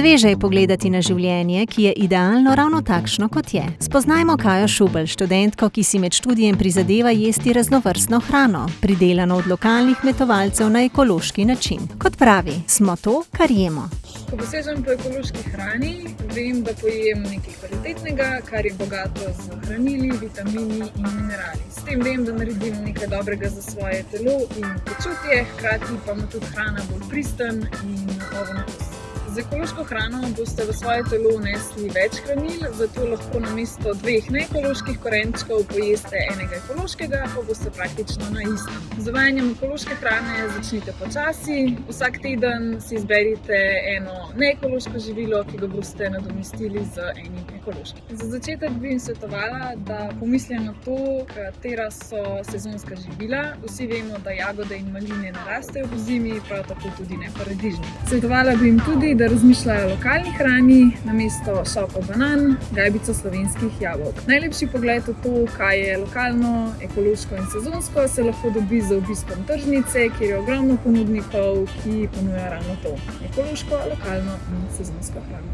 Sveže je pogledati na življenje, ki je idealno ravno takšno, kot je. Spoznajmo Kajo Šubelj, študentko, ki si med študijem prizadeva jesti raznovrstno hrano, pridelano od lokalnih kmetovalcev na ekološki način. Kot pravi, smo to, kar jemo. Ko posežem po ekološki hrani, vem, da pojem nekaj kvalitetnega, kar je bogato z hranili, vitamini in minerali. S tem vem, da naredim nekaj dobrega za svoje telo in počutje, hkrati pa ima tudi hrana bolj pristen in oven okus. Z ekološko hrano boste v svoje telo vnesli več hranil, zato lahko namesto 2 neekoloških korenčkov pojeste enega ekološkega, pa boste praktično na istem. Z uvajanjem ekološke hrane začnite počasi. Vsak teden si izberite eno neekološko živilo, ki ga boste nadomestili z enim ekološkim. Za začetek bi jim svetovala, da pomislijo na to, katera so sezonska živila. Vsi vemo, da jagode in maline ne rastejo pozimi, prav tako tudi ne paradižnik. Svetovala bi jim tudi, da razmišljajo o lokalni hrani, namesto šopov banan, gajbico slovenskih jabolk. Najlepši pogled v to, kaj je lokalno, ekološko in sezonsko, se lahko dobi z obiskom tržnice, kjer je ogromno ponudnikov, ki ponujajo ravno to: ekološko, lokalno in sezonsko hrano.